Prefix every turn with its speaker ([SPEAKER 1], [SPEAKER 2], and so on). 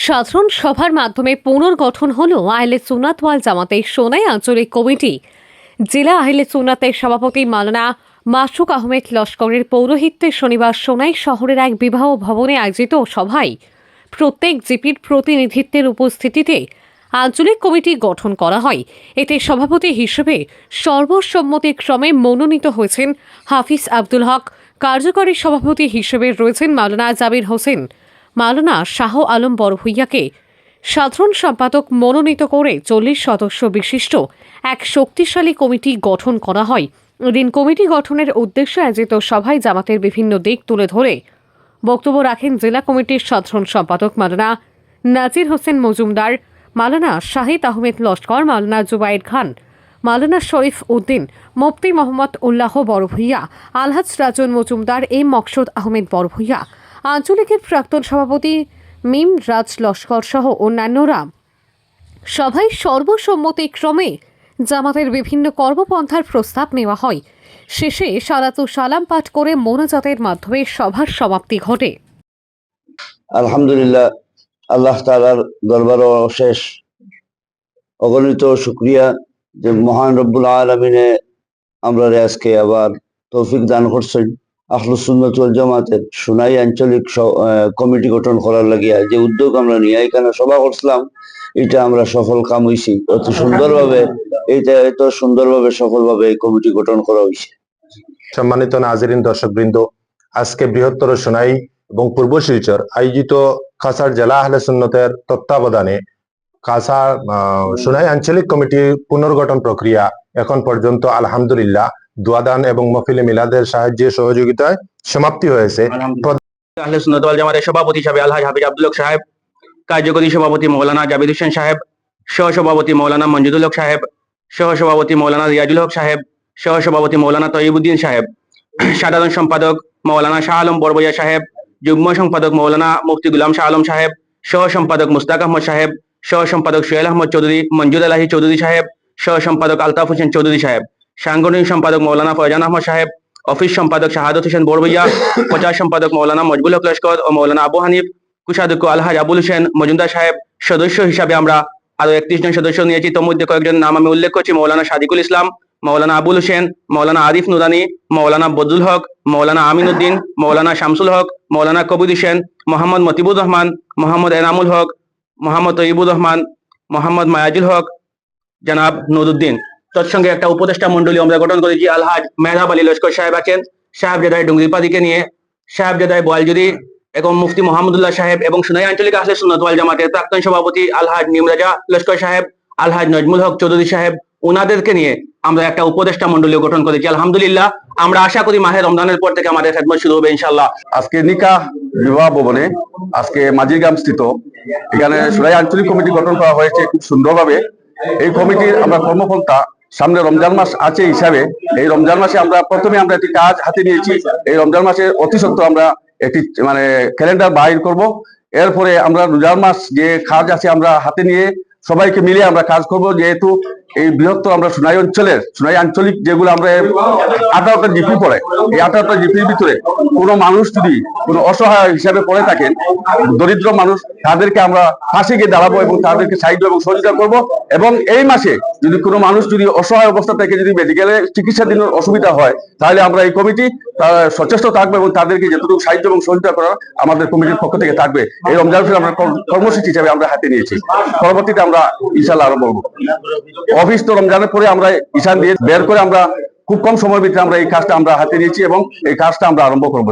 [SPEAKER 1] সাধারণ সভার মাধ্যমে পুনর্গঠন হল আহলে সুন্নাত ওয়াল জামাতের সোনাই আঞ্চলিক কমিটি। জেলা আহলে সুন্নাতের সভাপতি মাওলানা মাসুক আহমেদ লস্করের পৌরোহিত্যে শনিবার সোনাই শহরের এক বিবাহ ভবনে আয়োজিত সভায় প্রত্যেক জিপির প্রতিনিধিত্বের উপস্থিতিতে আঞ্চলিক কমিটি গঠন করা হয়। এতে সভাপতি হিসেবে সর্বসম্মতিক্রমে মনোনীত হয়েছেন হাফিজ আব্দুল হক। কার্যকরী সভাপতি হিসেবে রয়েছেন মাওলানা জাবির হোসেন। মাওলানা শাহ আলম বড়ভূইয়াকে সাধারণ সম্পাদক মনোনীত করে 40 সদস্য বিশিষ্ট এক শক্তিশালী কমিটি গঠন করা হয়। এদিন কমিটি গঠনের উদ্দেশ্যে আয়োজিত সভায় জামাতের বিভিন্ন দিক তুলে ধরে বক্তব্য রাখেন জেলা কমিটির সাধারণ সম্পাদক মাওলানা নাজির হোসেন মজুমদার, মাওলানা শাহিদ আহমেদ লস্কর, মাওলানা জুবাইর খান, মাওলানা শরীফ উদ্দিন, মুফতি মোহাম্মদ উল্লাহ বড়ভূইয়া, আলহাজ রাজন মজুমদার, এম মকসুদ আহমেদ বড়ভূইয়া, আঞ্চলিকের প্রাক্তন সভাপতি মিম রাজ লস্কর সহ অন্যান্যরা। সভায় সর্বসম্মতিক্রমে জামাতের বিভিন্ন কর্মপন্থার প্রস্তাব নেওয়া হয়। শেষে সালাতু সালাম পাঠ করে মোনাজাতের মাধ্যমে সভার সমাপ্তি ঘটে।
[SPEAKER 2] আলহামদুলিল্লাহ, আল্লাহ তাআলার দরবারে অশেষ অগণিত শুকরিয়া যে মহান রব্বুল আলামিনে আমরা আজকে আবার তৌফিক দান করছেন আহলুস সুন্নাত ওয়াল জামাতের সোনাই আঞ্চলিক কমিটি গঠন করার লাগিয়া যে উদ্যোগ আমরা নিয়ে এখানে সভা করছিলাম, এটা আমরা সফল কাম হয়েছি। অতি সুন্দরভাবে এত সুন্দরভাবে সফলভাবে এই কমিটি গঠন করা হয়েছে।
[SPEAKER 3] সম্মানিত নাজরিন, দর্শকবৃন্দ, আজকে বৃহত্তর সোনাই এবং পূর্ব শিলচর আয়োজিত কাছাড় জেলা আহলে সুন্নতের তত্ত্বাবধানে কাছাড় সোনাই আঞ্চলিক কমিটির পুনর্গঠন প্রক্রিয়া এখন পর্যন্ত আলহামদুলিল্লাহ দুয়াদান এবং মহফিলে মিলাদের সাহায্যে সহযোগিতায় সমাপ্তি হয়েছে।
[SPEAKER 4] আহলে সুন্নাত ওয়াল জামাতের সভাপতি হিসেবে আলহাজ হাফিজ আব্দুল হক সাহেব, কার্যকরী সভাপতি মৌলানা জাবির হোসেন সাহেব, সহসভাপতি মৌলানা মঞ্জুদুল হক সাহেব, সহসভাপতি মৌলানা রিয়াজুল হক সাহেব, সহসভাপতি মৌলানা তৈয়বুদ্দিন সাহেব, সাধারণ সম্পাদক মৌলানা শাহ আলম বড়ভূইয়া সাহেব, যুগ্ম সম্পাদক মৌলানা মুফতি গুলাম শাহ আলম সাহেব, সহ সম্পাদক মুস্তাক আহমদ সাহেব, সহ সম্পাদক সোহেল আহমদ চৌধুরী, মঞ্জুর আলাহি চৌধুরী সাহেব, সহ সম্পাদক আলতাফ হোসেন চৌধুরী সাহেব, সাংগঠনিক সম্পাদক মৌলানা ফয়জান আহমদ সাহেব, অফিস সম্পাদক শাহাদত হোসেন বড়ভূইয়া, প্রচার সম্পাদক মৌলানা মজবুল হক লস্কর ও মৌলানা আবু হানিফ, কোষাধ্যক্ষ আলহাজ আবুল হোসেন মজুমদার সাহেব। সদস্য হিসাবে আমরা আরো 31 জন সদস্য নিয়েছি। তোর মধ্যে কয়েকজন নাম আমি উল্লেখ করছি: মৌলানা সাদিকুল ইসলাম, মৌলানা আবুল হোসেন, মৌলানা আরিফ নুরানি, মৌলানা বদুল হক, মৌলানা আমিন উদ্দিন, মৌলানা শামসুল হক, মৌলানা কবির হোসেন, মোহাম্মদ মতিবুর রহমান, মোহাম্মদ এনামুল হক, মোহাম্মদ তৈয়বুর রহমান, মোহাম্মদ মায়াজুল হক, জনাব নুরুদ্দিন। তৎসঙ্গে একটা উপদেষ্টা মন্ডলী আমরা গঠন করেছি। আলহাজ মেহরাব আলী লস্কর সাহেব আছেন, সাহেবজাদায় ডুঙ্গিপাদিকে নিয়ে, সাহেবজাদায় বোয়ালজুরি এবং মুফতি মোহাম্মদুল্লাহ সাহেব এবং সোনাই আঞ্চলিক আহলে সুন্নাত ওয়াল জামাতের প্রাক্তন সভাপতি আলহাজ নিমরাজা লস্কর সাহেব, আলহাজ নজমুল হক চৌধুরী সাহেব, ওনাদেরকে নিয়ে আমরা একটা উপদেষ্টা মন্ডলী গঠন করেছি। আলহামদুলিল্লাহ, আমরা আশা করি মাহে রমজানের পর থেকে আমাদের খেদমত শুরু হবে ইনশাআল্লাহ।
[SPEAKER 5] আজকে নিকাহ বিবাহ ভবনে আজকে মাঝিরগ্রাম স্থিত এখানে সোনাই আঞ্চলিক কমিটি গঠন করা হয়েছে খুব সুন্দরভাবে। এই কমিটির আমরা কর্মপন্থা, সামনে রমজান মাস আছে হিসাবে এই রমজান মাসে আমরা প্রথমে একটি কাজ হাতে নিয়েছি। এই রমজান মাসে অতি সত্ত্বর আমরা একটি ক্যালেন্ডার বাইর করব। এরপরে আমরা রোজার মাস যে কাজ আছে আমরা হাতে নিয়ে সবাইকে মিলে আমরা কাজ করব। যেহেতু এই বৃহত্তর আমরা সোনাই অঞ্চলের সোনাই আঞ্চলিক যেগুলো আমরা 18টা জিপি পড়ে, এই 18টা জিপির ভিতরে কোনো মানুষ যদি কোনো অসহায় হিসাবে পড়ে থাকেন, দরিদ্র মানুষ, তাদেরকে আমরা পাশে গিয়ে দাঁড়াবো এবং তাদেরকে সাহায্য এবং সহযোগিতা করব। এবং এই মাসে যদি কোনো মানুষ যদি অসহায় অবস্থা থেকে যদি মেডিকেলে চিকিৎসাধীন অসুবিধা হয়, তাহলে আমরা এই কমিটি সচেষ্ট থাকবো এবং তাদেরকে যতটুকু সাহায্য এবং সহযোগিতা করা আমাদের কমিটির পক্ষ থেকে থাকবে। এই রমজান আমরা কর্মসূচি হিসাবে আমরা হাতে নিয়েছি। পরবর্তীতে আমরা ইনশাআল্লাহ আরম্ভ করবো। অফিস তো রমজানের পরে আমরা ঈশান দিয়ে বের করে আমরা খুব কম সময়ের ভিতরে আমরা এই কাজটা আমরা হাতে নিয়েছি এবং এই কাজটা আমরা আরম্ভ করবো।